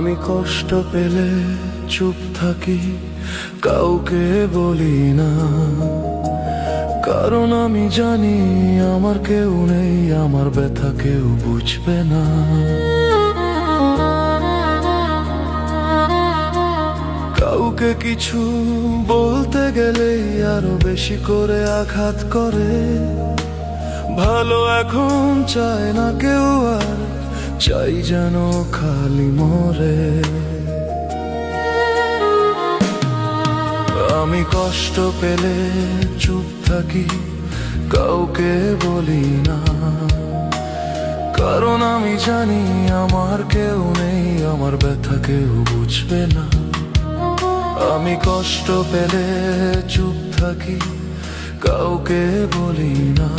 আমি কষ্ট পেলে চুপ থাকি, কাউকে বলি না, কারণ আমি জানি আমার কেউ নেই, আমার ব্যথা কেউ বুঝবে না। কাউকে কিছু বলতে গেলে আরো বেশি করে আঘাত করে। ভালো এখন চায় না কেউ, আর চাই যেন খালি মরে। আমি কষ্ট পেলে চুপ থাকি, কাউকে বলি না, কারণ আমি জানি আমার কেউ নেই, আমার ব্যথা কেউ বুঝবে না। আমি কষ্ট পেলে চুপ থাকি, কাউকে বলি না,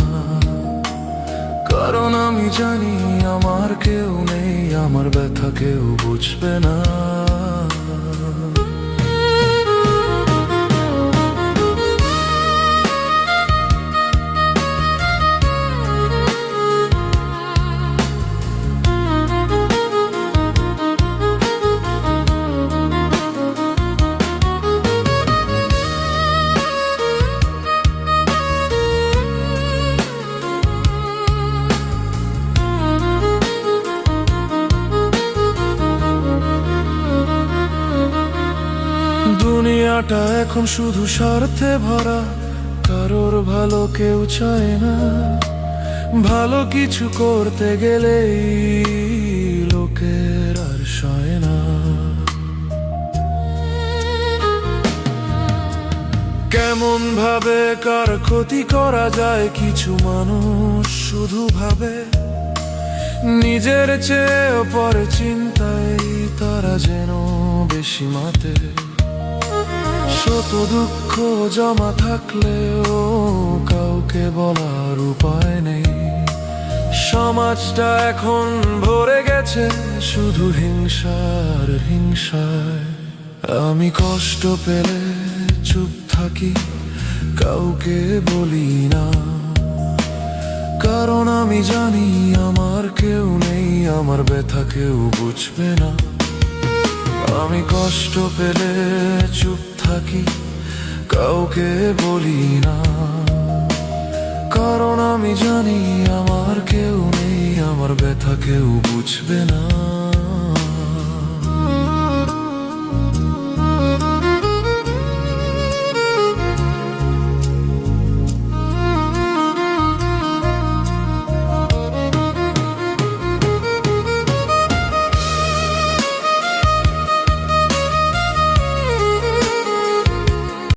কারণ আমি জানি আমার কেউ নেই, আমার ব্যথা কেউ বুঝবে না। দুনিয়াটা এখন শুধু স্বার্থে ভরা, কারোর ভালো কেউ চায় না। ভালো কিছু করতে গেলেই লোকের আর সয় না। কেমন ভাবে কার ক্ষতি করা যায়, কিছু মানুষ শুধু ভাবে নিজের চেয়ে পরে চিন্তায় তারা যেন বেশি মাতে। শত দুঃখ জমা থাকলেও কাউকে বলার উপায় নেই। সমাজটা এখন ভরে গেছে শুধু হিংসার হিংসায়। আমি কষ্ট পেলে চুপ থাকি, কাউকে বলি না, কারণ আমি জানি আমার কেউ নেই, আমার ব্যথা কেউ বুঝবে না। আমি কষ্ট পেলে চুপ থাকি, কাউকে বলি না, কারণ আমি জানি আমার কেউ নেই, আমার ব্যথা কেউ বুঝবে না।